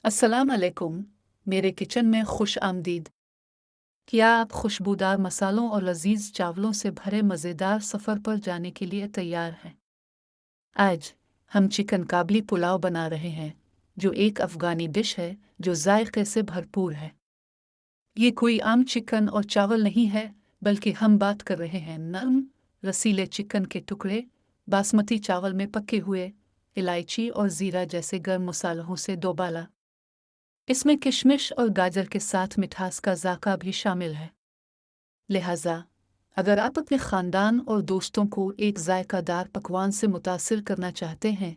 अस्सलाम अलैकुम। मेरे किचन में खुश आमदीद। क्या आप खुशबूदार मसालों और लजीज चावलों से भरे मज़ेदार सफ़र पर जाने के लिए तैयार हैं? आज हम चिकन काबली पुलाव बना रहे हैं, जो एक अफ़गानी डिश है जो जायके से भरपूर है। ये कोई आम चिकन और चावल नहीं है, बल्कि हम बात कर रहे हैं नरम, रसीले चिकन के टुकड़े, बासमती चावल में पके हुए, इलायची और ज़ीरा जैसे गर्म मसालों से दोबाला। इसमें किशमिश और गाजर के साथ मिठास का ज़ायक़ा भी शामिल है। लिहाजा अगर आप अपने ख़ानदान और दोस्तों को एक जायकादार पकवान से मुतासिर करना चाहते हैं,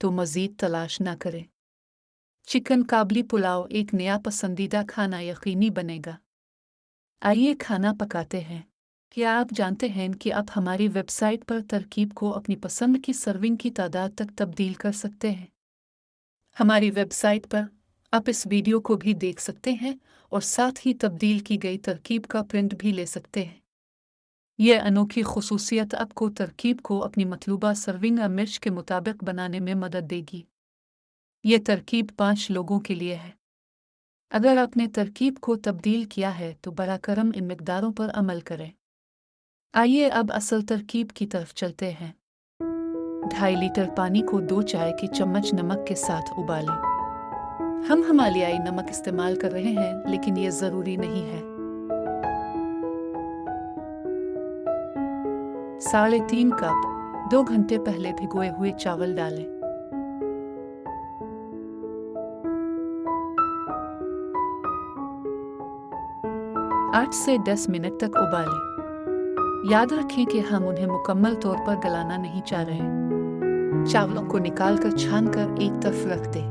तो मज़ीद तलाश ना करें। चिकन काबली पुलाव एक नया पसंदीदा खाना यकीनी बनेगा। आइए खाना पकाते हैं। क्या आप जानते हैं कि आप हमारी वेबसाइट पर तरकीब को अपनी पसंद की सर्विंग की तादाद तक तब्दील कर सकते हैं? हमारी वेबसाइट पर आप इस वीडियो को भी देख सकते हैं और साथ ही तब्दील की गई तरकीब का प्रिंट भी ले सकते हैं। यह अनोखी खुसूसियत आपको तरकीब को अपनी मतलूबा सर्विंग या मिर्च के मुताबिक बनाने में मदद देगी। यह तरकीब 5 लोगों के लिए है। अगर आपने तरकीब को तब्दील किया है तो बरा करम इन मिकदारों पर अमल करें। आइए अब असल तरकीब की तरफ चलते हैं। 2.5 लीटर पानी को 2 चाय की चम्मच नमक के साथ उबालें। हम हिमालयाई नमक इस्तेमाल कर रहे हैं, लेकिन ये ज़रूरी नहीं है। 3.5 कप 2 घंटे पहले भिगोए हुए चावल डालें। आठ से 10 मिनट तक उबालें। याद रखें कि हम उन्हें मुकम्मल तौर पर गलाना नहीं चाह रहे। चावलों को निकालकर छानकर एक तरफ रख दें।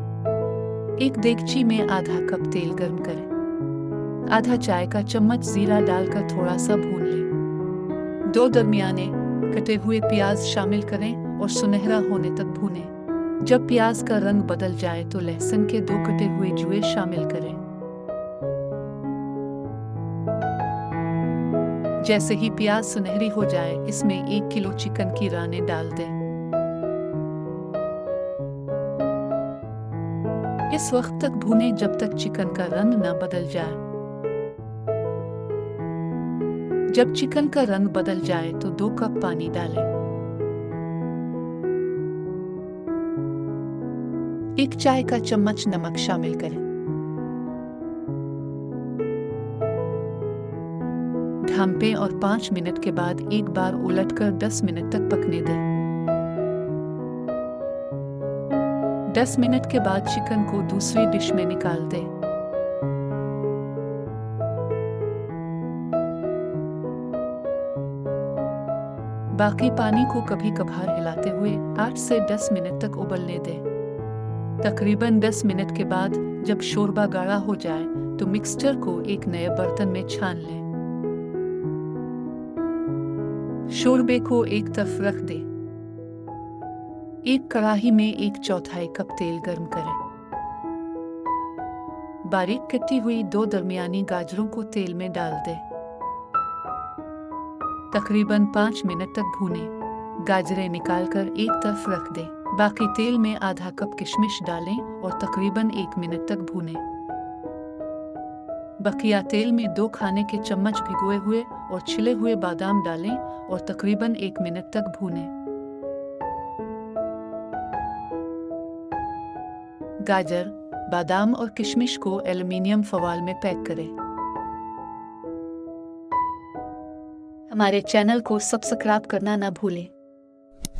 एक देगची में आधा कप तेल गर्म करें। आधा चाय का चम्मच जीरा डालकर थोड़ा सा भून लें। 2 दरमियाने कटे हुए प्याज शामिल करें और सुनहरा होने तक भूनें। जब प्याज का रंग बदल जाए तो लहसुन के 2 कटे हुए जुए शामिल करें। जैसे ही प्याज सुनहरी हो जाए, इसमें 1 किलो चिकन की रानें डाल दें। इस वक्त तक भूनें जब तक चिकन का रंग न बदल जाए। जब चिकन का रंग बदल जाए तो 2 कप पानी डालें। 1 चाय का चम्मच नमक शामिल करें। ढांपें और 5 मिनट के बाद एक बार उलटकर 10 मिनट तक पकने दें। 10 मिनट के बाद चिकन को दूसरी डिश में निकाल दें। बाकी पानी को कभी कभार हिलाते हुए 8 से 10 मिनट तक उबलने दें। तकरीबन 10 मिनट के बाद जब शोरबा गाढ़ा हो जाए तो मिक्सचर को एक नए बर्तन में छान लें। शोरबे को एक तरफ रख दें। एक कढ़ाई में 1/4 कप तेल गर्म करें। बारीक कटी हुई 2 दरमियानी गाजरों को तेल में डाल दें। तकरीबन 5 मिनट तक भूनें। गाजरें निकालकर एक तरफ रख दें। बाकी तेल में आधा कप किशमिश डालें और तकरीबन 1 मिनट तक भूनें। बकिया तेल में 2 खाने के चम्मच भिगोए हुए और छिले हुए बादाम डालें और तकरीबन 1 मिनट तक भूनें। गाजर, बादाम और किशमिश को एल्युमिनियम फ़ॉइल में पैक करें। हमारे चैनल को सब्सक्राइब करना ना भूलें।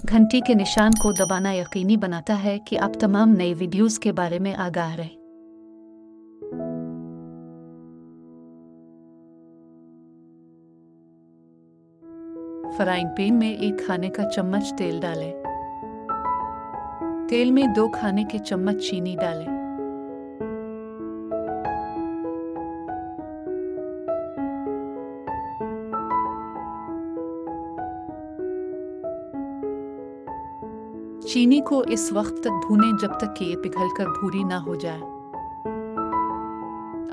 घंटी के निशान को दबाना यकीनी बनाता है कि आप तमाम नए वीडियोस के बारे में आगाह रहें। फ्राइंग पैन में 1 खाने का चम्मच तेल डालें। तेल में 2 खाने के चम्मच चीनी डालें। चीनी को इस वक्त तक भूनें जब तक कि ये पिघलकर भूरी ना हो जाए।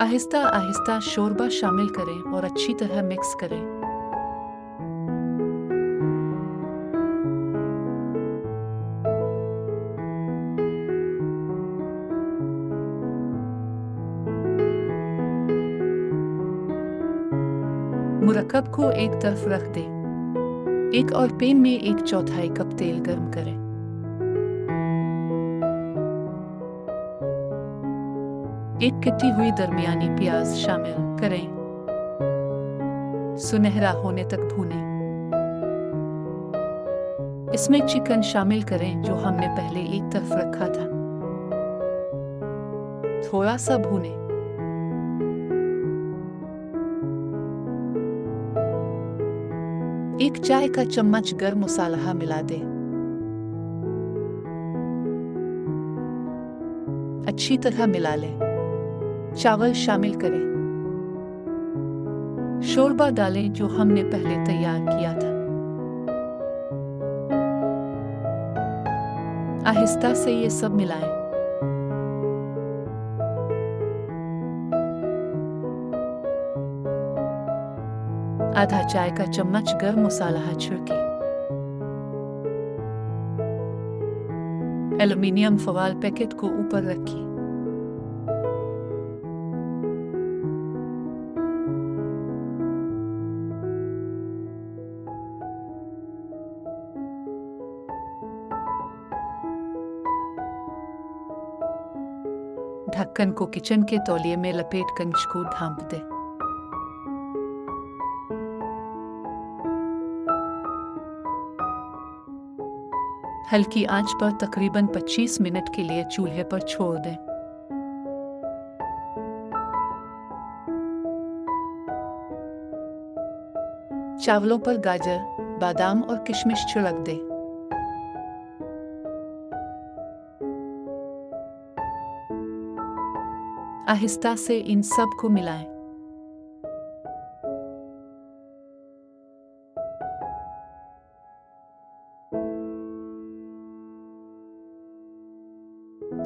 आहिस्ता आहिस्ता शोरबा शामिल करें और अच्छी तरह मिक्स करें। मुरक्कब को एक तरफ रख दें। एक और पैन में 1/4 कप तेल गर्म करें। एक कटी हुई दरमियानी प्याज शामिल करें। सुनहरा होने तक भूनें। इसमें चिकन शामिल करें जो हमने पहले एक तरफ रखा था। थोड़ा सा भूनें। एक चाय का चम्मच गरम मसाला मिला दें। अच्छी तरह मिला लें। चावल शामिल करें। शोरबा डालें जो हमने पहले तैयार किया था। आहिस्ता से ये सब मिलाएं। आधा चाय का चम्मच गरम मसाला छिड़कें। एल्युमिनियम फॉयल पैकेट को ऊपर रखिए। ढक्कन को किचन के तौलिए में लपेट कर इसको ढांप दें। हल्की आंच पर तकरीबन 25 मिनट के लिए चूल्हे पर छोड़ दें। चावलों पर गाजर, बादाम और किशमिश छिड़क दें। आहिस्ता से इन सब को मिलाएं।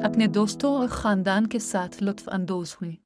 अपने दोस्तों और खानदान के साथ लुत्फ अंदोज हुए।